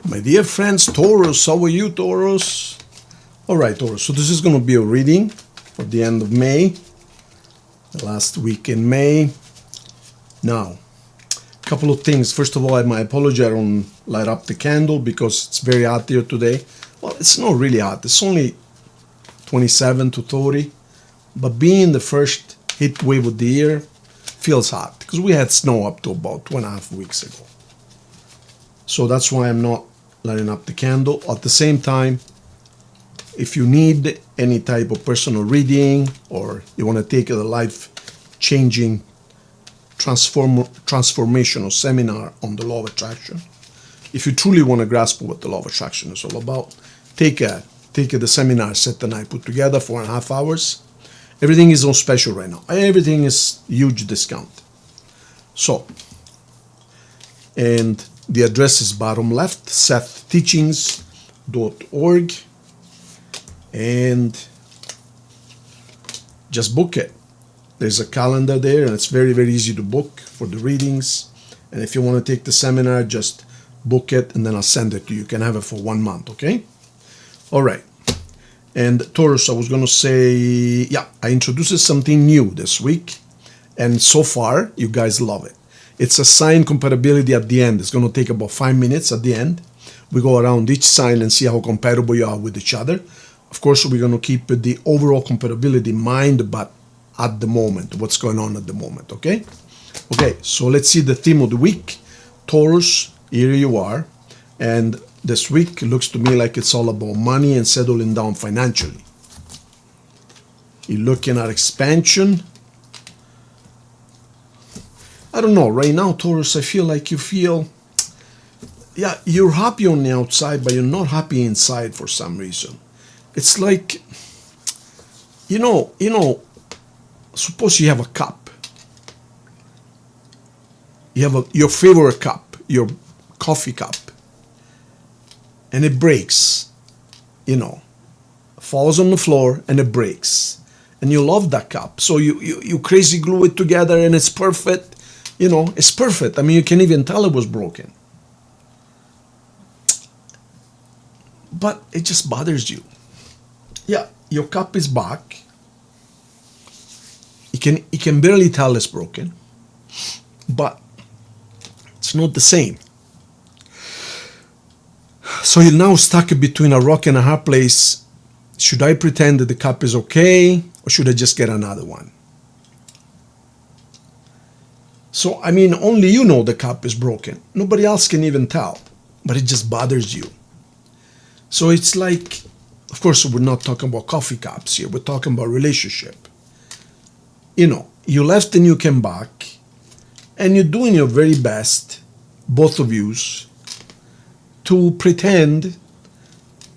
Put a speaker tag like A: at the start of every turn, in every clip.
A: My dear friends, Taurus, how are you, Taurus? All right, Taurus, so this is going to be a reading for the end of May, the last week in May. Now, a couple of things. First of all, my apology, I don't light up the candle because it's very hot here today. Well, it's not really hot. It's only 27 to 30. But being the first heat wave of the year, feels hot because we had snow up to about 2.5 weeks ago. So that's why I'm not lighting up the candle. At the same time, if you need any type of personal reading or you want to take a life-changing transformational seminar on the law of attraction, if you truly want to grasp what the law of attraction is all about, take the seminar Seth and I put together, 4.5 hours. Everything is on special right now. Everything is huge discount. So, and the address is bottom left, SethTeachings.org, and just book it. There's a calendar there, and it's very, very easy to book for the readings. And if you want to take the seminar, just book it, and then I'll send it to you. You can have it for 1 month, okay? All right. And Taurus, I was going to say, yeah, I introduced something new this week, and so far, you guys love it. It's a sign compatibility at the end. It's going to take about 5 minutes at the end. We go around each sign and see how compatible you are with each other. Of course, we're going to keep the overall compatibility in mind, but at the moment, what's going on at the moment, okay? Okay, so let's see the theme of the week. Taurus, here you are. And this week looks to me like it's all about money and settling down financially. You're looking at expansion. I don't know, right now, Taurus, I feel like yeah, you're happy on the outside, but you're not happy inside for some reason. It's like, you know, suppose you have a cup. You have your favorite cup, your coffee cup, and it breaks, falls on the floor and it breaks. And you love that cup. So you crazy glue it together and it's perfect. It's perfect. I mean, you can't even tell it was broken. But it just bothers you. Yeah, your cup is back. You can barely tell it's broken. But it's not the same. So you're now stuck between a rock and a hard place. Should I pretend that the cup is okay, or should I just get another one? So, I mean, only you know the cup is broken. Nobody else can even tell, but it just bothers you. So it's like, of course, we're not talking about coffee cups here. We're talking about relationship. You left and you came back, and you're doing your very best, both of yous, to pretend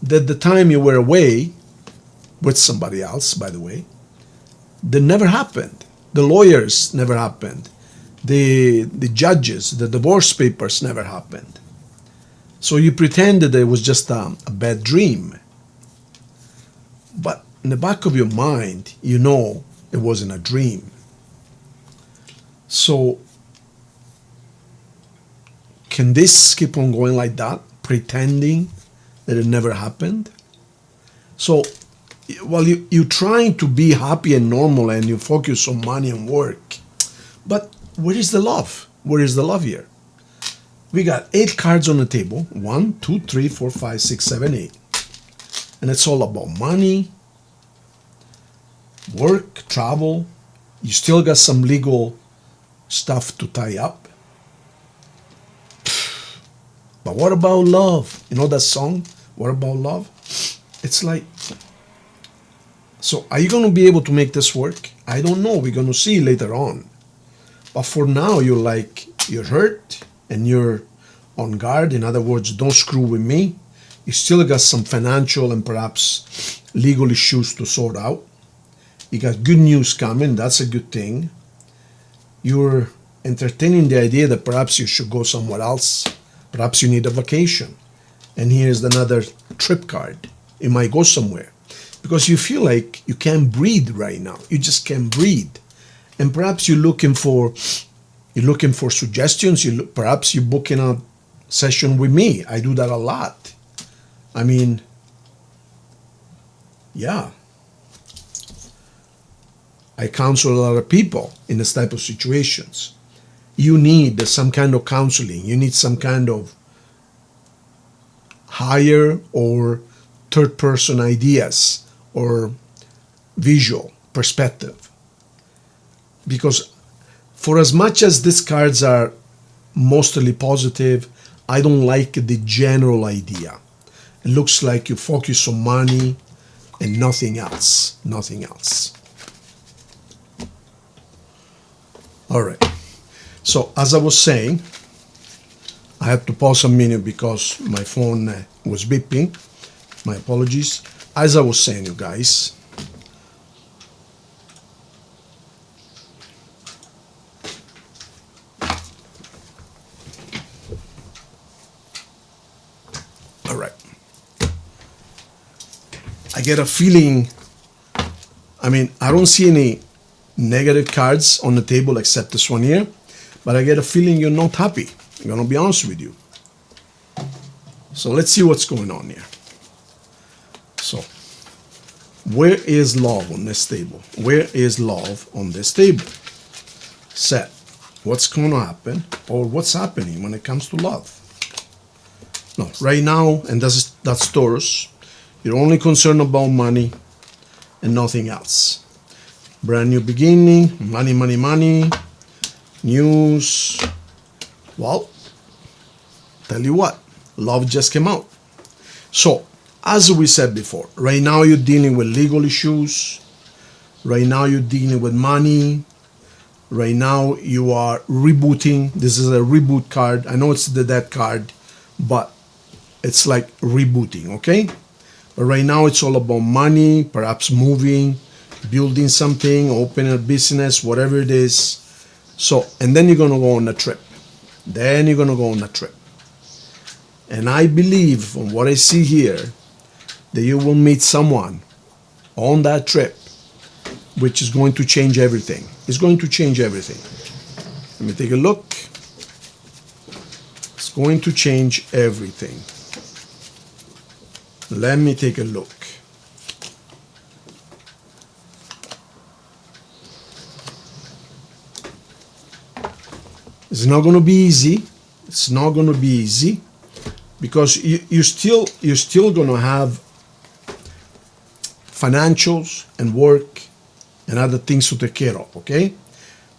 A: that the time you were away with somebody else, by the way, that never happened. The lawyers never happened. The judges, the divorce papers never happened. So you pretended that it was just a bad dream. But in the back of your mind, you know it wasn't a dream. So can this keep on going like that, pretending that it never happened? So while you're trying to be happy and normal and you focus on money and work, but where is the love? Where is the love here? We got 8 cards on the table. 1, 2, 3, 4, 5, 6, 7, 8. And it's all about money, work, travel. You still got some legal stuff to tie up. But what about love? You know that song, What About Love? It's like, so are you going to be able to make this work? I don't know. We're going to see later on. But for now, you're hurt and you're on guard. In other words, don't screw with me. You still got some financial and perhaps legal issues to sort out. You got good news coming. That's a good thing. You're entertaining the idea that perhaps you should go somewhere else. Perhaps you need a vacation. And here's another trip card. You might go somewhere because you feel like you can't breathe right now. You just can't breathe. And perhaps you're looking for suggestions. Perhaps you're booking a session with me. I do that a lot. I mean, yeah. I counsel a lot of people in this type of situations. You need some kind of counseling. You need some kind of higher or third person ideas or visual perspective. Because for as much as these cards are mostly positive, I don't like the general idea. It looks like you focus on money and nothing else. Nothing else. All right. So as I was saying, I had to pause a minute because my phone was beeping. My apologies. As I was saying, you guys, all right. I get a feeling, I mean, I don't see any negative cards on the table except this one here, but I get a feeling you're not happy. I'm going to be honest with you. So let's see what's going on here. So, where is love on this table? Where is love on this table? Seth, what's going to happen or what's happening when it comes to love? No, right now, and that's Taurus, you're only concerned about money and nothing else. Brand new beginning, money, money, money, news. Well, tell you what, love just came out. So, as we said before, right now you're dealing with legal issues. Right now you're dealing with money. Right now you are rebooting. This is a reboot card. I know it's the death card, but it's like rebooting, okay? But right now it's all about money, perhaps moving, building something, opening a business, whatever it is. So, and then you're going to go on a trip. Then you're going to go on a trip. And I believe from what I see here, that you will meet someone on that trip, which is going to change everything. It's going to change everything. Let me take a look. It's going to change everything. Let me take a look. It's not going to be easy. It's not going to be easy because you're still going to have financials and work and other things to take care of, okay?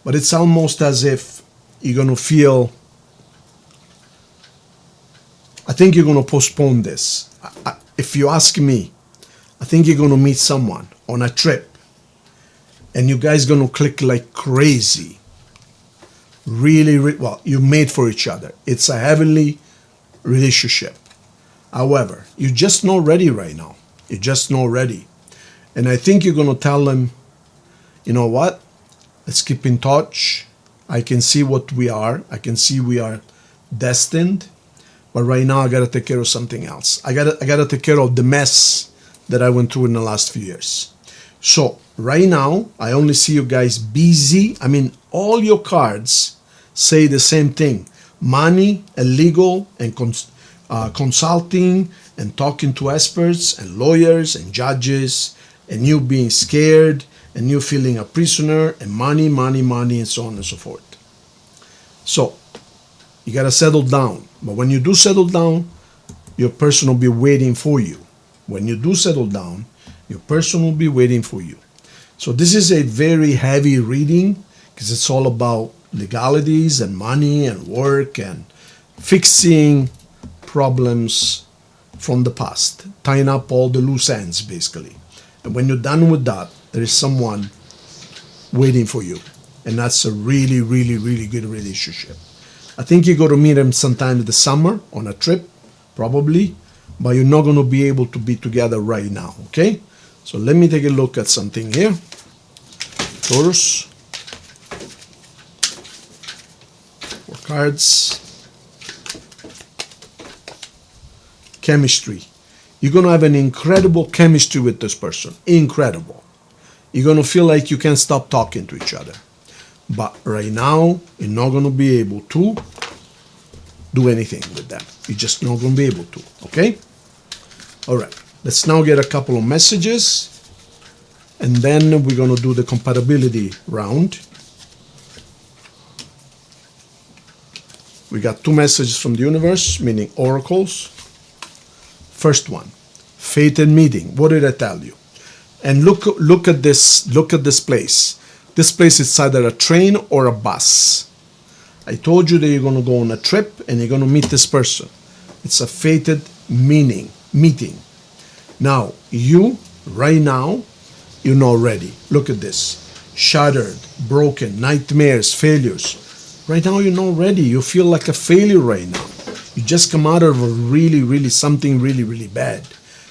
A: But it's almost as if you're going to feel, I think you're going to postpone this. If you ask me, I think you're going to meet someone on a trip and you guys going to click like crazy. Really, well, you're made for each other. It's a heavenly relationship. However, you're just not ready right now. You're just not ready. And I think you're going to tell them, you know what? Let's keep in touch. I can see what we are. I can see we are destined. But right now I got to take care of something else. I got to take care of the mess that I went through in the last few years. So right now, I only see you guys busy. I mean, all your cards say the same thing. Money and legal and consulting and talking to experts and lawyers and judges and you being scared and you feeling a prisoner and money, money, money and so on and so forth. So you got to settle down. But when you do settle down, your person will be waiting for you. When you do settle down, your person will be waiting for you. So this is a very heavy reading because it's all about legalities and money and work and fixing problems from the past, tying up all the loose ends basically. And when you're done with that, there is someone waiting for you. And that's a really, really, really good relationship. I think you got to meet him sometime in the summer on a trip, probably, but you're not going to be able to be together right now, okay? So let me take a look at something here. Taurus. 4 cards. Chemistry. You're going to have an incredible chemistry with this person. Incredible. You're going to feel like you can't stop talking to each other. But right now, you're not going to be able to do anything with them. You're just not going to be able to, okay? All right, let's now get a couple of messages, and then we're going to do the compatibility round. We got 2 messages from the universe, meaning oracles. First one, fated meeting. What did I tell you? And look at this place. This place is either a train or a bus. I told you that you're going to go on a trip and you're going to meet this person. It's a fated meeting. Now, you, right now, you're not ready. Look at this. Shattered, broken, nightmares, failures. Right now, you're not ready. You feel like a failure right now. You just come out of a really something really bad.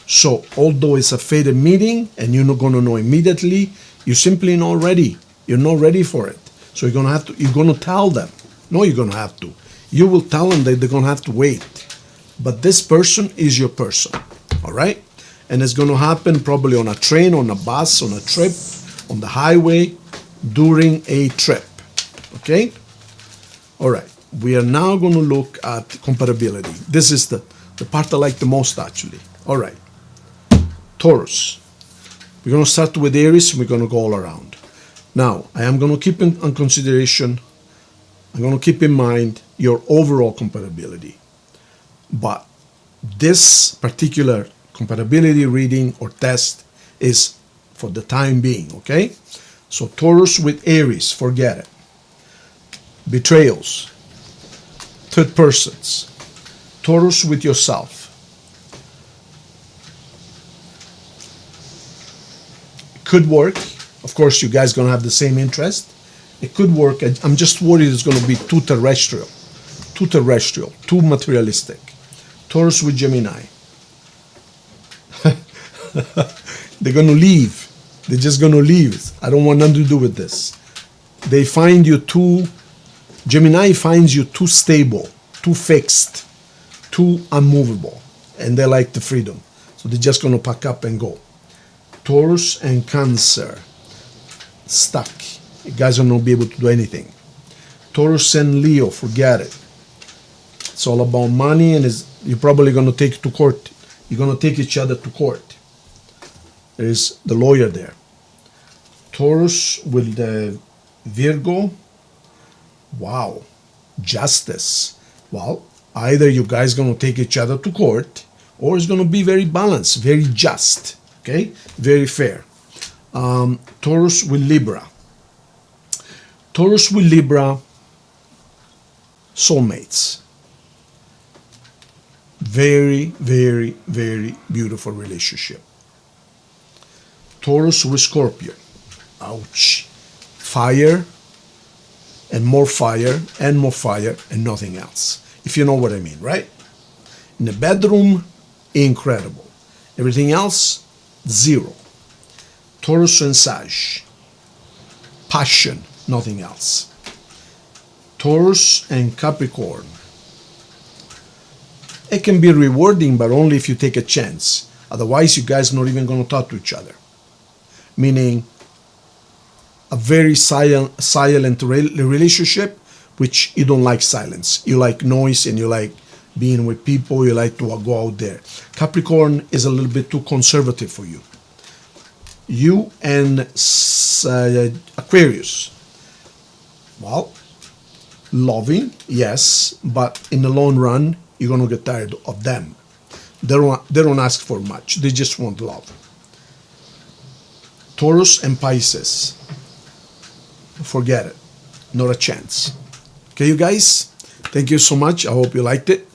A: So, although it's a fated meeting and you're not going to know immediately, you're simply not ready. You're not ready for it. So you're going to tell them. No, you're going to have to. You will tell them that they're going to have to wait. But this person is your person. All right? And it's going to happen probably on a train, on a bus, on a trip, on the highway, during a trip. Okay? All right. We are now going to look at compatibility. This is the part I like the most, actually. All right. Taurus. We're going to start with Aries, and we're going to go all around. Now, I am going to keep in consideration, I'm going to keep in mind your overall compatibility. But this particular compatibility reading or test is for the time being, okay? So Taurus with Aries, forget it. Betrayals, third persons. Taurus with yourself. Could work. Of course, you guys going to have the same interest. It could work. I'm just worried it's going to be too terrestrial, too materialistic. Taurus with Gemini. They're going to leave. They're just going to leave. I don't want nothing to do with this. They find you too, Gemini finds you too stable, too fixed, too unmovable. And they like the freedom. So they're just going to pack up and go. Taurus and Cancer. Stuck. You guys are not be able to do anything. Taurus and Leo, forget it. It's all about money, and you're probably going to take it to court. You're going to take each other to court. There's the lawyer there. Taurus with the Virgo. Wow. Justice. Well, either you guys going to take each other to court, or it's going to be very balanced, very just. Okay? Very fair. Taurus with Libra. Taurus with Libra, soulmates. Very beautiful relationship. Taurus with Scorpio. Ouch. Fire and more fire and more fire and nothing else. If you know what I mean, right? In the bedroom, incredible. Everything else, zero. Taurus and Sag. Passion, nothing else. Taurus and Capricorn. It can be rewarding, but only if you take a chance. Otherwise, you guys are not even going to talk to each other. Meaning, a very silent relationship, which you don't like silence. You like noise and you like being with people. You like to go out there. Capricorn is a little bit too conservative for you. You and Aquarius. Well, loving, yes, but in the long run, you're going to get tired of them. They don't ask for much. They just want love. Taurus and Pisces. Forget it. Not a chance. Okay, you guys? Thank you so much. I hope you liked it.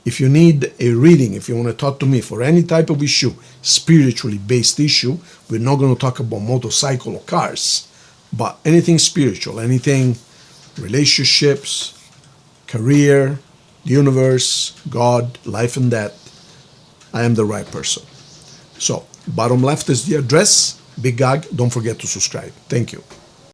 A: If you need a reading, if you want to talk to me for any type of issue, spiritually based issue, we're not going to talk about motorcycle or cars, but anything spiritual, anything relationships, career, universe, God, life and death, I am the right person. So, bottom left is the address. Big Gag. Don't forget to subscribe. Thank you.